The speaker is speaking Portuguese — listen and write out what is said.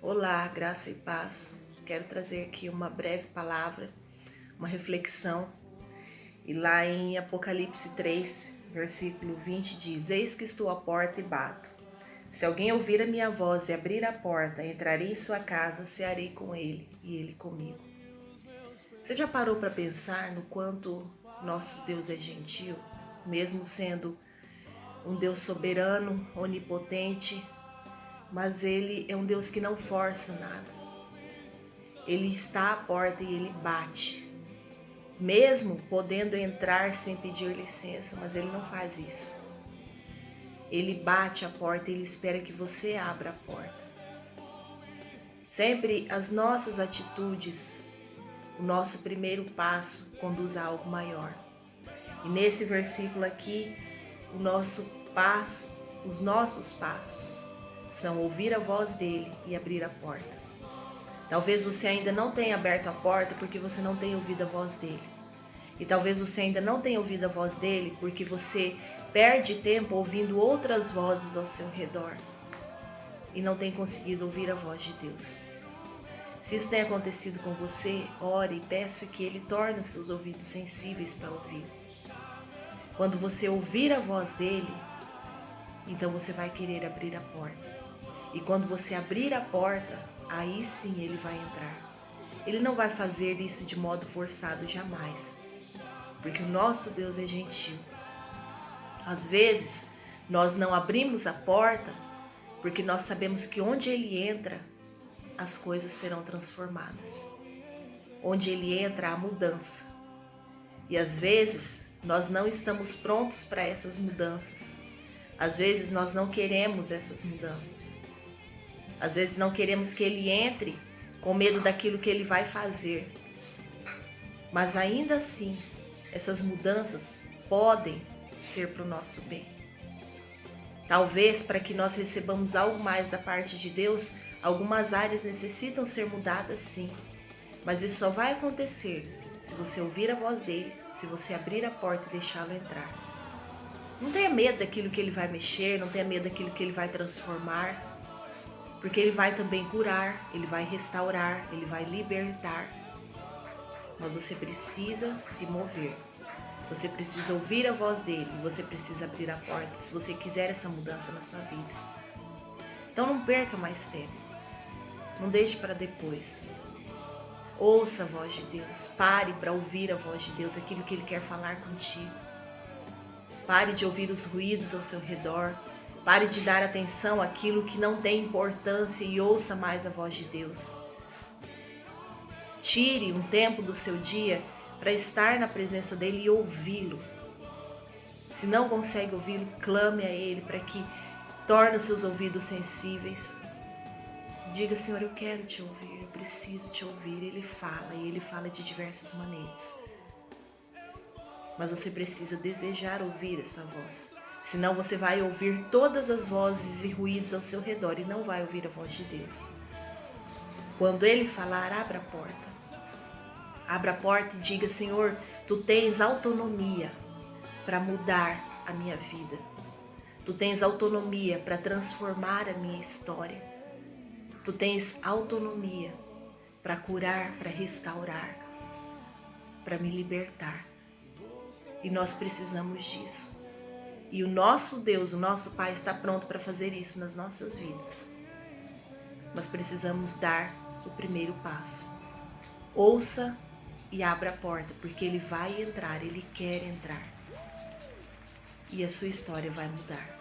Olá, graça e paz. Quero trazer aqui uma breve palavra, uma reflexão. E lá em Apocalipse 3, versículo 20 diz: Eis que estou à porta e bato. Se alguém ouvir a minha voz e abrir a porta, entrarei em sua casa, cearei com ele e ele comigo. Você já parou para pensar no quanto nosso Deus é gentil, mesmo sendo um Deus soberano, onipotente, mas Ele é um Deus que não força nada. Ele está à porta e Ele bate, mesmo podendo entrar sem pedir licença, mas Ele não faz isso. Ele bate a porta e Ele espera que você abra a porta. Sempre as nossas atitudes, o nosso primeiro passo conduz a algo maior. E nesse versículo aqui, os nossos passos são ouvir a voz dele e abrir a porta. Talvez você ainda não tenha aberto a porta porque você não tem ouvido a voz dele. E talvez você ainda não tenha ouvido a voz dele porque você perde tempo ouvindo outras vozes ao seu redor e não tem conseguido ouvir a voz de Deus. Se isso tem acontecido com você, ore e peça que ele torne os seus ouvidos sensíveis para ouvir. Quando você ouvir a voz dele, então você vai querer abrir a porta. E quando você abrir a porta, aí sim ele vai entrar. Ele não vai fazer isso de modo forçado jamais, porque o nosso Deus é gentil. Às vezes, nós não abrimos a porta porque nós sabemos que onde ele entra, as coisas serão transformadas. Onde ele entra, há mudança. E às vezes, nós não estamos prontos para essas mudanças. Às vezes, nós não queremos essas mudanças. Às vezes não queremos que ele entre com medo daquilo que ele vai fazer. Mas ainda assim, essas mudanças podem ser para o nosso bem. Talvez para que nós recebamos algo mais da parte de Deus, algumas áreas necessitam ser mudadas sim. Mas isso só vai acontecer se você ouvir a voz dele, se você abrir a porta e deixá-lo entrar. Não tenha medo daquilo que ele vai mexer, não tenha medo daquilo que ele vai transformar. Porque ele vai também curar, ele vai restaurar, ele vai libertar. Mas você precisa se mover. Você precisa ouvir a voz dele, você precisa abrir a porta se você quiser essa mudança na sua vida. Então não perca mais tempo. Não deixe para depois. Ouça a voz de Deus. Pare para ouvir a voz de Deus, aquilo que ele quer falar contigo. Pare de ouvir os ruídos ao seu redor. Pare de dar atenção àquilo que não tem importância e ouça mais a voz de Deus. Tire um tempo do seu dia para estar na presença dele e ouvi-lo. Se não consegue ouvi-lo, clame a ele para que torne os seus ouvidos sensíveis. Diga: Senhor, eu quero te ouvir, eu preciso te ouvir. Ele fala e ele fala de diversas maneiras. Mas você precisa desejar ouvir essa voz. Senão você vai ouvir todas as vozes e ruídos ao seu redor e não vai ouvir a voz de Deus. Quando ele falar, abra a porta. Abra a porta e diga: Senhor, tu tens autonomia para mudar a minha vida. Tu tens autonomia para transformar a minha história. Tu tens autonomia para curar, para restaurar, para me libertar. E nós precisamos disso. E o nosso Deus, o nosso Pai, está pronto para fazer isso nas nossas vidas. Nós precisamos dar o primeiro passo. Ouça e abra a porta, porque Ele vai entrar, Ele quer entrar. E a sua história vai mudar.